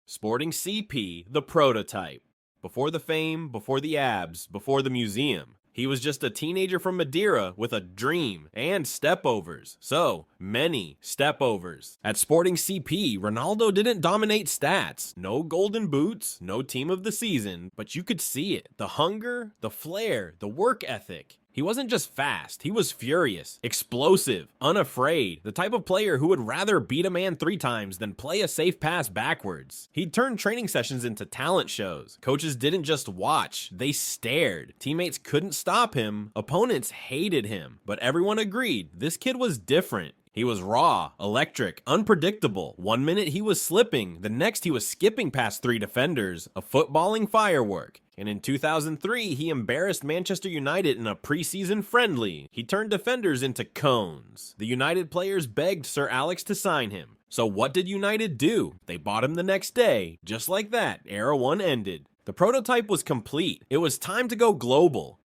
Sporting CP, the prototype. Before the fame, before the abs, before the museum. He was just a teenager from Madeira with a dream and stepovers. So, many stepovers. At Sporting CP, Ronaldo didn't dominate stats. No golden boots, no team of the season, but you could see it. The hunger, the flair, the work ethic. He wasn't just fast, he was furious, explosive, unafraid, the type of player who would rather beat a man 3 times than play a safe pass backwards. He'd turn training sessions into talent shows. Coaches didn't just watch, they stared. Teammates couldn't stop him, opponents hated him, but everyone agreed this kid was different. He was raw, electric, unpredictable. One minute he was slipping, the next he was skipping past 3 defenders, a footballing firework. And in 2003, he embarrassed Manchester United in a preseason friendly. He turned defenders into cones. The United players begged Sir Alex to sign him. So what did United do? They bought him the next day. Just like that, Era 1 ended. The prototype was complete. It was time to go global.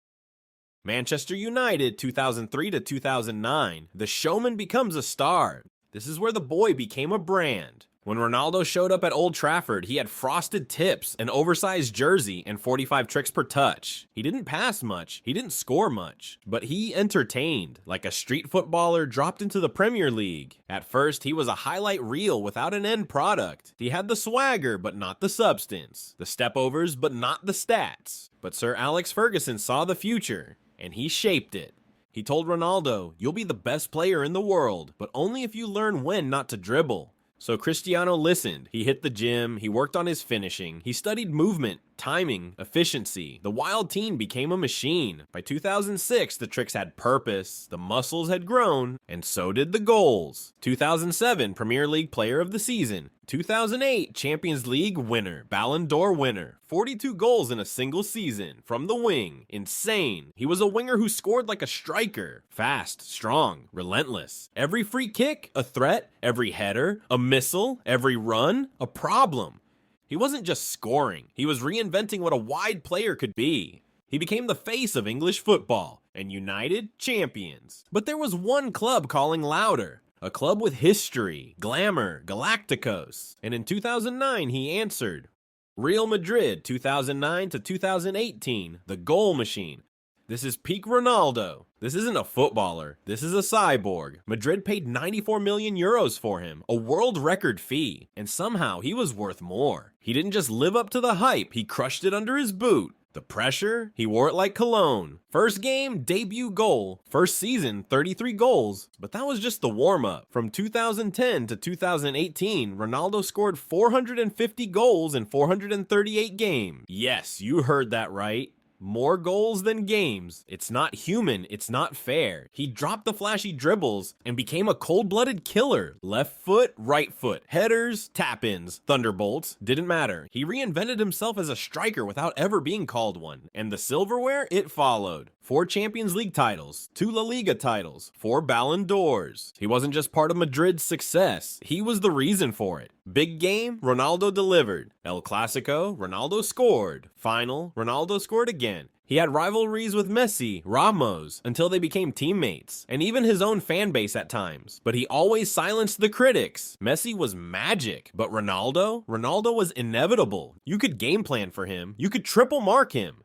Manchester United 2003 to 2009. The showman becomes a star. This is where the boy became a brand. When Ronaldo showed up at Old Trafford, he had frosted tips, an oversized jersey, and 45 tricks per touch. He didn't pass much, he didn't score much, but he entertained, like a street footballer dropped into the Premier League. At first, he was a highlight reel without an end product. He had the swagger, but not the substance. The stepovers, but not the stats. But Sir Alex Ferguson saw the future, and he shaped it. He told Ronaldo, "You'll be the best player in the world, but only if you learn when not to dribble." So Cristiano listened. He hit the gym, he worked on his finishing, he studied movement, timing, efficiency. The wild teen became a machine. By 2006, the tricks had purpose, the muscles had grown, and so did the goals. 2007, Premier League Player of the Season. 2008, Champions League winner, Ballon d'Or winner. 42 goals in a single season, from the wing. Insane. He was a winger who scored like a striker. Fast, strong, relentless. Every free kick, a threat. Every header, a missile. Every run, a problem. He wasn't just scoring, he was reinventing what a wide player could be. He became the face of English football, and United champions. But there was one club calling louder. A club with history, glamour, Galacticos. And in 2009, he answered. Real Madrid, 2009 to 2018, the goal machine. This is peak Ronaldo. This isn't a footballer. This is a cyborg. Madrid paid 94 million euros for him, a world record fee. And somehow he was worth more. He didn't just live up to the hype, he crushed it under his boot. The pressure? He wore it like cologne. First game, debut goal. First season, 33 goals. But that was just the warm-up. From 2010 to 2018, Ronaldo scored 450 goals in 438 games. Yes, you heard that right. More goals than games. It's not human, it's not fair. He dropped the flashy dribbles and became a cold-blooded killer. Left foot, right foot, headers, tap-ins, thunderbolts, didn't matter. He reinvented himself as a striker without ever being called one. And the silverware, it followed. 4 Champions League titles, 2 La Liga titles, 4 Ballon d'Ors. He wasn't just part of Madrid's success, he was the reason for it. Big game, Ronaldo delivered. El Clasico, Ronaldo scored. Final, Ronaldo scored again. He had rivalries with Messi, Ramos, until they became teammates, and even his own fan base at times. But he always silenced the critics. Messi was magic, but Ronaldo was inevitable. You could game plan for him, you could triple mark him.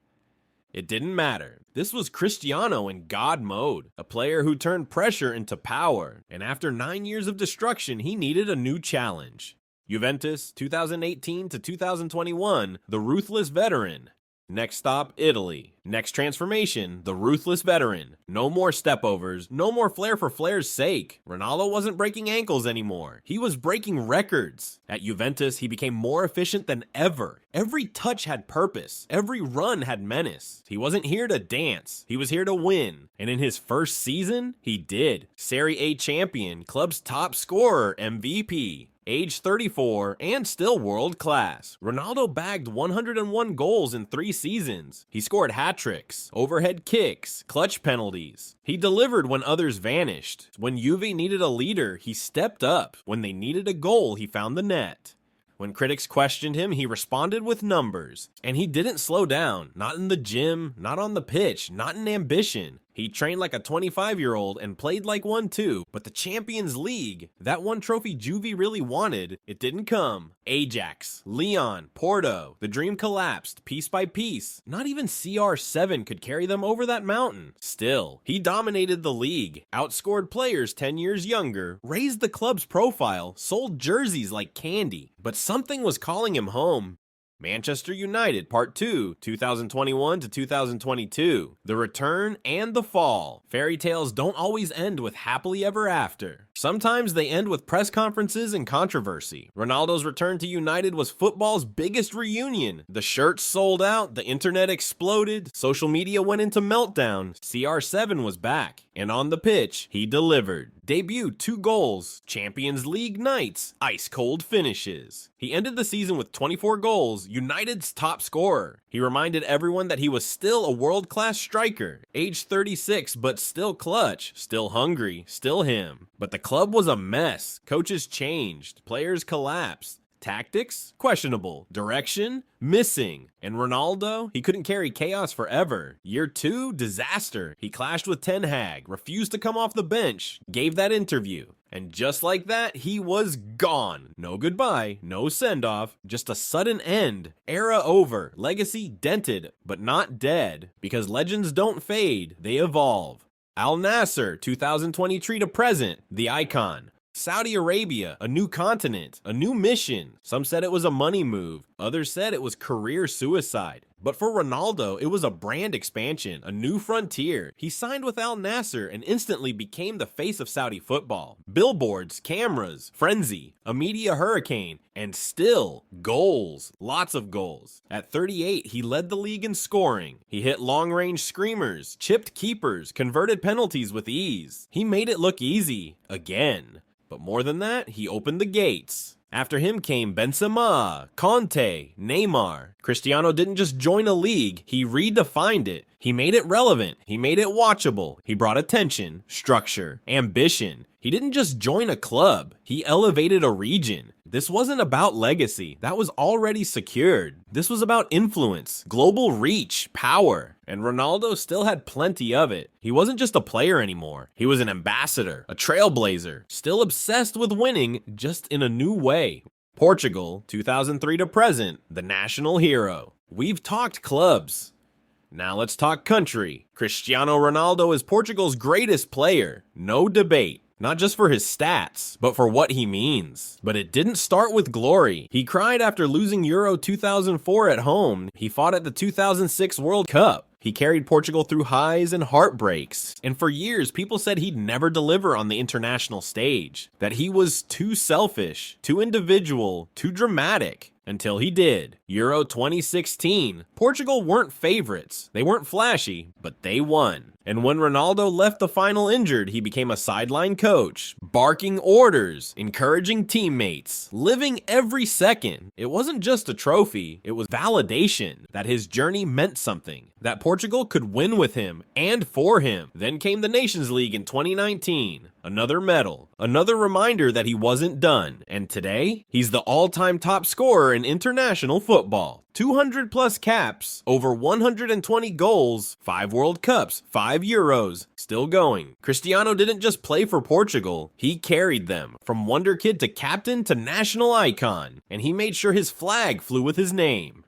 It didn't matter. This was Cristiano in God mode, a player who turned pressure into power, and after 9 years of destruction, he needed a new challenge. Juventus, 2018 to 2021, the ruthless veteran. Next stop, Italy. Next transformation, the ruthless veteran. No more stepovers, no more flair for flair's sake. Ronaldo wasn't breaking ankles anymore. He was breaking records. At Juventus, he became more efficient than ever. Every touch had purpose. Every run had menace. He wasn't here to dance. He was here to win. And in his first season, he did. Serie A champion, club's top scorer, MVP. Age 34, and still world class. Ronaldo bagged 101 goals in 3 seasons. He scored hat-tricks, overhead kicks, clutch penalties. He delivered when others vanished. When Juve needed a leader, he stepped up. When they needed a goal, he found the net. When critics questioned him, he responded with numbers. And he didn't slow down. Not in the gym, not on the pitch, not in ambition. He trained like a 25-year-old and played like one too, but the Champions League, that one trophy Juvie really wanted, it didn't come. Ajax, Lyon, Porto, the dream collapsed piece by piece. Not even CR7 could carry them over that mountain. Still, he dominated the league, outscored players 10 years younger, raised the club's profile, sold jerseys like candy. But something was calling him home. Manchester United Part 2, 2021 to 2022. The return and the fall. Fairy tales don't always end with happily ever after. Sometimes they end with press conferences and controversy. Ronaldo's return to United was football's biggest reunion. The shirts sold out, the internet exploded, social media went into meltdown. CR7 was back, and on the pitch, he delivered. Debut 2 goals, Champions League nights, ice cold finishes. He ended the season with 24 goals, United's top scorer. He reminded everyone that he was still a world-class striker, age 36 but still clutch, still hungry, still him. But the club was a mess, coaches changed, players collapsed. Tactics? Questionable. Direction? Missing. And Ronaldo? He couldn't carry chaos forever. Year 2? Disaster. He clashed with Ten Hag, refused to come off the bench, gave that interview. And just like that, he was gone. No goodbye, no send-off, just a sudden end. Era over, legacy dented, but not dead. Because legends don't fade, they evolve. Al Nassr, 2023 to present, the icon. Saudi Arabia, a new continent, a new mission. Some said it was a money move. Others said it was career suicide. But for Ronaldo, it was a brand expansion, a new frontier. He signed with Al Nassr and instantly became the face of Saudi football. Billboards, cameras, frenzy, a media hurricane, and still goals, lots of goals. At 38, he led the league in scoring. He hit long-range screamers, chipped keepers, converted penalties with ease. He made it look easy, again. But more than that, he opened the gates. After him came Benzema, Conte, Neymar. Cristiano didn't just join a league, he redefined it. He made it relevant, he made it watchable. He brought attention, structure, ambition. He didn't just join a club, he elevated a region. This wasn't about legacy, that was already secured. This was about influence, global reach, power. And Ronaldo still had plenty of it. He wasn't just a player anymore. He was an ambassador, a trailblazer, still obsessed with winning, just in a new way. Portugal, 2003 to present, the national hero. We've talked clubs. Now let's talk country. Cristiano Ronaldo is Portugal's greatest player, no debate. Not just for his stats, but for what he means. But it didn't start with glory. He cried after losing Euro 2004 at home. He fought at the 2006 World Cup. He carried Portugal through highs and heartbreaks. And for years, people said he'd never deliver on the international stage. That he was too selfish, too individual, too dramatic. Until he did. Euro 2016. Portugal weren't favorites. They weren't flashy, but they won. And when Ronaldo left the final injured, he became a sideline coach, barking orders, encouraging teammates, living every second. It wasn't just a trophy, it was validation that his journey meant something, that Portugal could win with him and for him. Then came the Nations League in 2019. Another medal, another reminder that he wasn't done. And today, he's the all-time top scorer in international football. 200 plus caps, over 120 goals, 5 World Cups, 5 Euros, still going. Cristiano didn't just play for Portugal, he carried them, from wonder kid to captain to national icon, and he made sure his flag flew with his name.